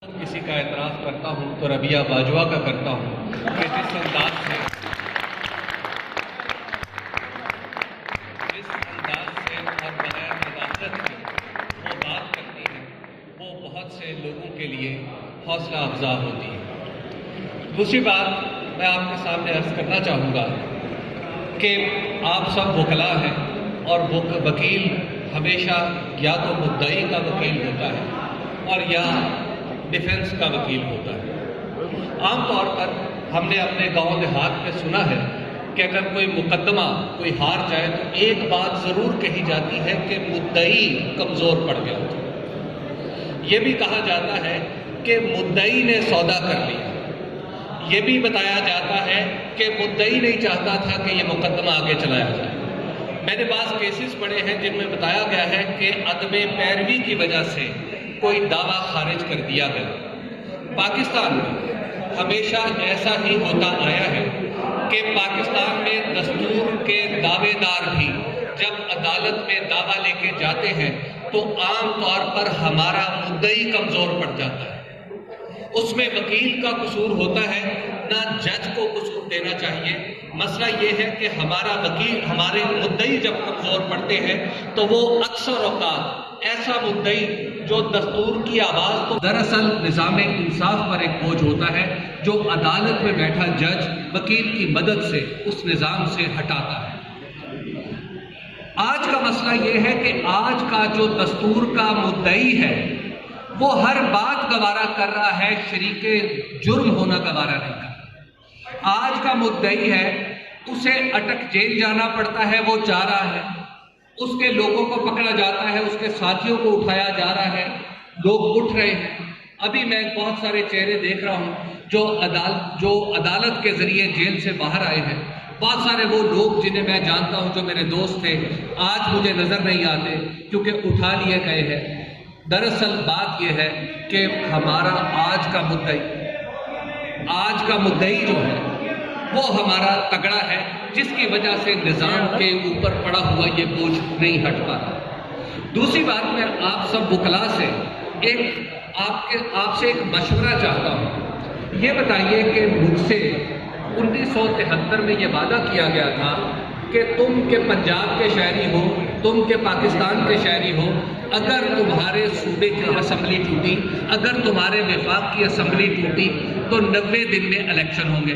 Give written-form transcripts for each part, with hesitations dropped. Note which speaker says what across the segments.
Speaker 1: किसी का एतराफ़ करता हूँ तो रबिया बाजवा का करता हूँ कि जिस अंदाज से और बगैर नज़ाकत के वो बात करती है, वो बहुत से लोगों के लिए हौसला अफजा होती है। दूसरी बात मैं आपके सामने अर्ज़ करना चाहूँगा कि आप सब वकला हैं और वकील हमेशा या तो मुद्दई का वकील होता है और या डिफेंस का वकील होता है। आमतौर पर हमने अपने गांव देहात में सुना है कि अगर कोई मुकदमा कोई हार जाए तो एक बात ज़रूर कही जाती है कि मुद्दई कमज़ोर पड़ गया। ये भी कहा जाता है कि मुद्दई ने सौदा कर लिया। ये भी बताया जाता है कि मुद्दई नहीं चाहता था कि ये मुकदमा आगे चलाया जाए। मैंने बाज़ केसेस पढ़े हैं जिनमें बताया गया है कि अदम पैरवी की वजह से कोई दावा खारिज कर दिया गया। पाकिस्तान में हमेशा ऐसा ही होता आया है कि पाकिस्तान में दस्तूर के दावेदार भी जब अदालत में दावा लेके जाते हैं तो आम तौर पर हमारा मुद्दई कमज़ोर पड़ जाता है। उसमें वकील का कसूर होता है, ना जज को कसूर देना चाहिए। मसला ये है कि हमारे मुद्दई जब कमज़ोर पड़ते हैं तो वो अक्सर औक़ात ऐसा मुद्दई जो दस्तूर की आवाज़ तो दरअसल निज़ाम इंसाफ पर एक बोझ होता है जो अदालत में बैठा जज वकील की मदद से उस निज़ाम से हटाता है। आज का मसला ये है कि आज का जो दस्तूर का मुद्दई है वो हर बात गवारा कर रहा है, शरीके जुर्म होना गवारा नहीं कर रहा। आज का मुद्दई है, उसे अटक जेल जाना पड़ता है, वो जा रहा है, उसके लोगों को पकड़ा जाता है, उसके साथियों को उठाया जा रहा है, लोग उठ रहे हैं। अभी मैं बहुत सारे चेहरे देख रहा हूं जो अदालत के जरिए जेल से बाहर आए हैं। बहुत सारे वो लोग जिन्हें मैं जानता हूं, जो मेरे दोस्त थे, आज मुझे नजर नहीं आते क्योंकि उठा लिए गए हैं। दरअसल बात यह है कि हमारा आज का मुद्दई जो है वो हमारा तगड़ा है, जिसकी वजह से निज़ाम के ऊपर पड़ा हुआ ये बोझ नहीं हट पा रहा। दूसरी बात, मैं आप सब वकला से आपसे एक मशवरा चाहता हूँ। ये बताइए कि मुझसे 1973 में ये वादा किया गया था कि तुम के पंजाब के शहरी हो, तुम के पाकिस्तान के शहरी हो, अगर तुम्हारे सूबे की असम्बली टूटी, अगर तुम्हारे वफाक की असम्बली टूटी तो 90 दिन में इलेक्शन होंगे।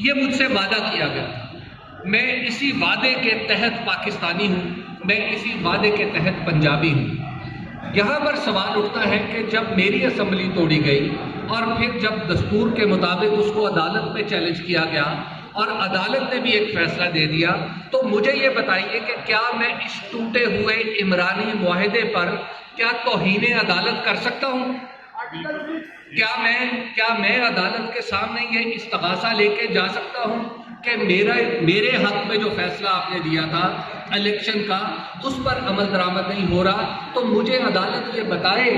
Speaker 1: ये मुझसे वादा किया गया था। मैं इसी वादे के तहत पाकिस्तानी हूँ, मैं इसी वादे के तहत पंजाबी हूँ। यहाँ पर सवाल उठता है कि जब मेरी असम्बली तोड़ी गई और फिर जब दस्तूर के मुताबिक उसको अदालत में चैलेंज किया गया और अदालत ने भी एक फैसला दे दिया, तो मुझे ये बताइए कि क्या मैं इस टूटे हुए इमरानी मुआहदे पर क्या तौहीन अदालत कर सकता हूँ? क्या मैं अदालत के सामने ये इस्तगासा लेके जा सकता हूँ कि मेरे हक में जो फैसला आपने दिया था इलेक्शन का, उस पर अमल दरामद नहीं हो रहा? तो मुझे अदालत ये बताए